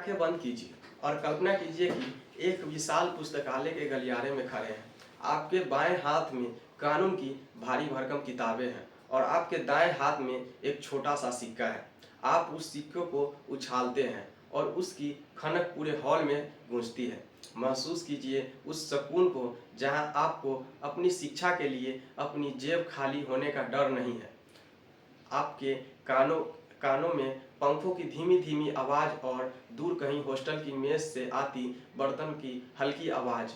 आंखें बंद कीजिए और कल्पना कीजिए कि एक विशाल पुस्तकालय के गलियारे में खड़े हैं। आपके बाएं हाथ में कानून की भारी भरकम किताबें हैं और आपके दाएं हाथ में एक छोटा सा सिक्का है। आप उस सिक्के को उछालते हैं और उसकी खनक पूरे हॉल में गूंजती है। महसूस कीजिए उस सुकून को जहां आपको अपनी शिक्षा के लिए अपनी जेब खाली होने का डर नहीं है। आपके कानों कानों में पंखों की धीमी धीमी आवाज़ और दूर कहीं हॉस्टल की मेज से आती बर्तन की हल्की आवाज़।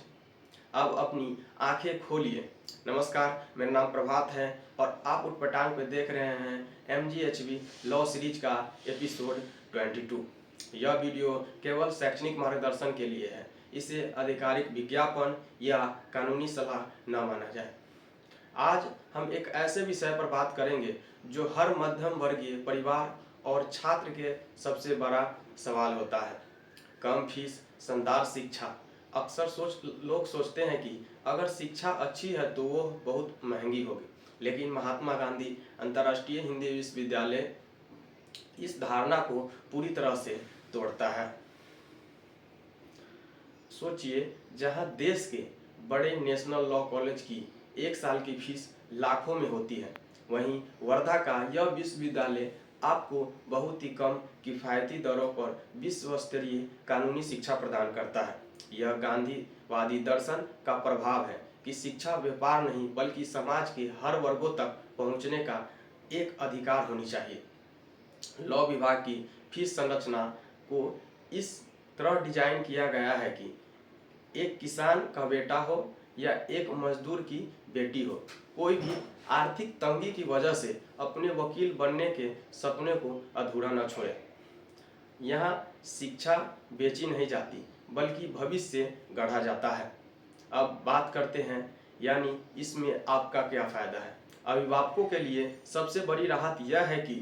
अब अपनी आंखें खोलिए। नमस्कार, मेरा नाम प्रभात है और आप उठपटांग पे देख रहे हैं MGHV लॉ सीरीज का एपिसोड 22। यह वीडियो केवल शैक्षणिक मार्गदर्शन के लिए है। इसे आधिकारिक विज्ञापन या कानूनी सलाह न माना जाए। आज हम एक ऐसे विषय पर बात करेंगे जो हर मध्यम वर्गीय परिवार और छात्र के सबसे बड़ा सवाल होता है। कम फीस, शानदार शिक्षा। अक्सर लोग सोचते हैं कि अगर शिक्षा अच्छी है तो वो बहुत महंगी होगी, लेकिन महात्मा गांधी अंतर्राष्ट्रीय हिंदी विश्वविद्यालय इस धारणा को पूरी तरह से तोड़ता है। सोचिए, जहां देश के बड़े नेशनल लॉ कॉलेज की एक साल की फीस लाखों में होती है, वहीं वर्धा का यह विश्वविद्यालय आपको बहुत ही कम किफ़ायती दरों पर विश्व स्तरीय कानूनी शिक्षा प्रदान करता है। यह गांधीवादी दर्शन का प्रभाव है कि शिक्षा व्यापार नहीं बल्कि समाज के हर वर्गों तक पहुंचने का एक अधिकार होनी चाहिए। लॉ विभाग की फीस संरचना को इस तरह डिजाइन किया गया है कि एक किसान का बेटा हो या एक मजदूर की बेटी हो, कोई भी आर्थिक तंगी की वजह से अपने वकील बनने के सपने को अधूरा न छोड़े। यहाँ शिक्षा बेची नहीं जाती बल्कि भविष्य गढ़ा जाता है। अब बात करते हैं, यानी इसमें आपका क्या फ़ायदा है। अभिभावकों के लिए सबसे बड़ी राहत यह है कि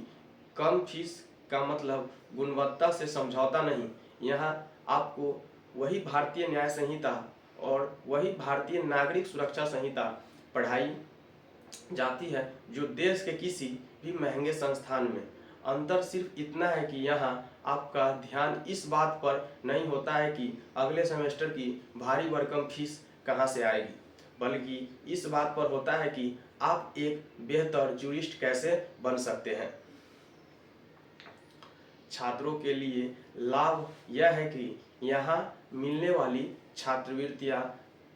कम फीस का मतलब गुणवत्ता से समझौता नहीं। यहाँ आपको वही भारतीय न्याय संहिता और वही भारतीय नागरिक सुरक्षा संहिता पढ़ाई जाती है जो देश के किसी भी महंगे संस्थान में। अंतर सिर्फ इतना है कि यहाँ आपका ध्यान इस बात पर नहीं होता है कि अगले सेमेस्टर की भारी भरकम फीस कहाँ से आएगी, बल्कि इस बात पर होता है कि आप एक बेहतर जूरिस्ट कैसे बन सकते हैं। छात्रों के लिए लाभ यह है कि यहाँ मिलने वाली छात्रवृत्तियाँ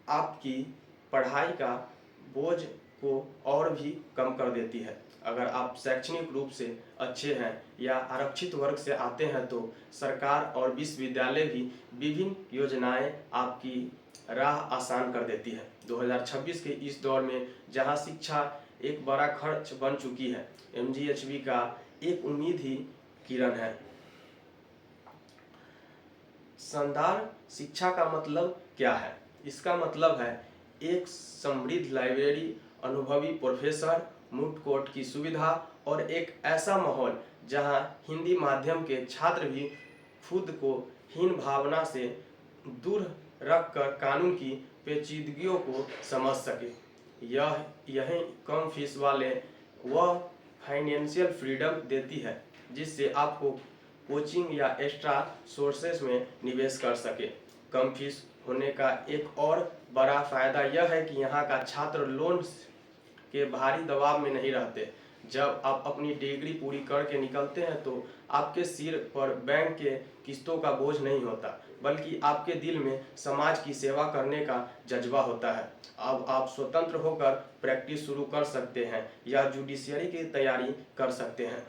आपकी पढ़ाई का बोझ को और भी कम कर देती है। अगर आप शैक्षणिक रूप से अच्छे हैं या आरक्षित वर्ग से आते हैं तो सरकार और विश्वविद्यालय भी विभिन्न योजनाएं आपकी राह आसान कर देती है। 2026 के इस दौर में जहां शिक्षा एक बड़ा खर्च बन चुकी है, MGHV का एक उम्मीद ही किरण है। शानदार शिक्षा का मतलब क्या है? इसका मतलब है एक समृद्ध लाइब्रेरी, अनुभवी प्रोफेसर, मूट कोर्ट की सुविधा और एक ऐसा माहौल जहां हिंदी माध्यम के छात्र भी खुद को हीन भावना से दूर रखकर कानून की पेचीदगियों को समझ सके। यही कम फीस वाले वह फाइनेंशियल फ्रीडम देती है जिससे आपको कोचिंग या एक्स्ट्रा सोर्सेस में निवेश कर सके। कम फीस होने का एक और बड़ा फायदा यह है कि यहाँ का छात्र लोन के भारी दबाव में नहीं रहते। जब आप अपनी डिग्री पूरी करके निकलते हैं तो आपके सिर पर बैंक के किस्तों का बोझ नहीं होता, बल्कि आपके दिल में समाज की सेवा करने का जज्बा होता है। अब आप स्वतंत्र होकर प्रैक्टिस शुरू कर सकते हैं या जुडिशरी की तैयारी कर सकते हैं।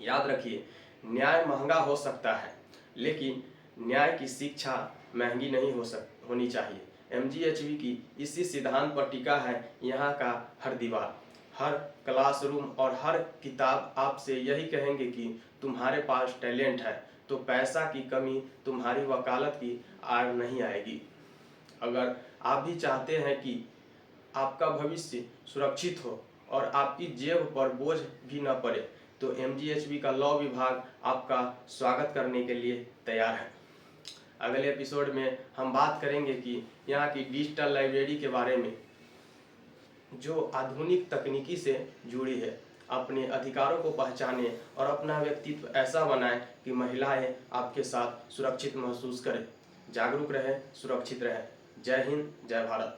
याद रखिए, न्याय महंगा हो सकता है, लेकिन न्याय की शिक्षा महंगी नहीं होनी चाहिए। MGHV की इसी सिद्धांत पर टिका है यहाँ का हर दीवार, हर क्लासरूम और हर किताब आपसे यही कहेंगे कि तुम्हारे पास टैलेंट है तो पैसा की कमी तुम्हारी वकालत की आड़ नहीं आएगी। अगर आप भी चाहते हैं कि आपका भविष्य सुरक्षित हो और आपकी जेब पर बोझ भी न पड़े, तो MGHV का लॉ विभाग आपका स्वागत करने के लिए तैयार है। अगले एपिसोड में हम बात करेंगे कि यहाँ की डिजिटल लाइब्रेरी के बारे में जो आधुनिक तकनीकी से जुड़ी है। अपने अधिकारों को पहचानें और अपना व्यक्तित्व ऐसा बनाएं कि महिलाएं आपके साथ सुरक्षित महसूस करें। जागरूक रहें, सुरक्षित रहें। जय हिंद, जय भारत।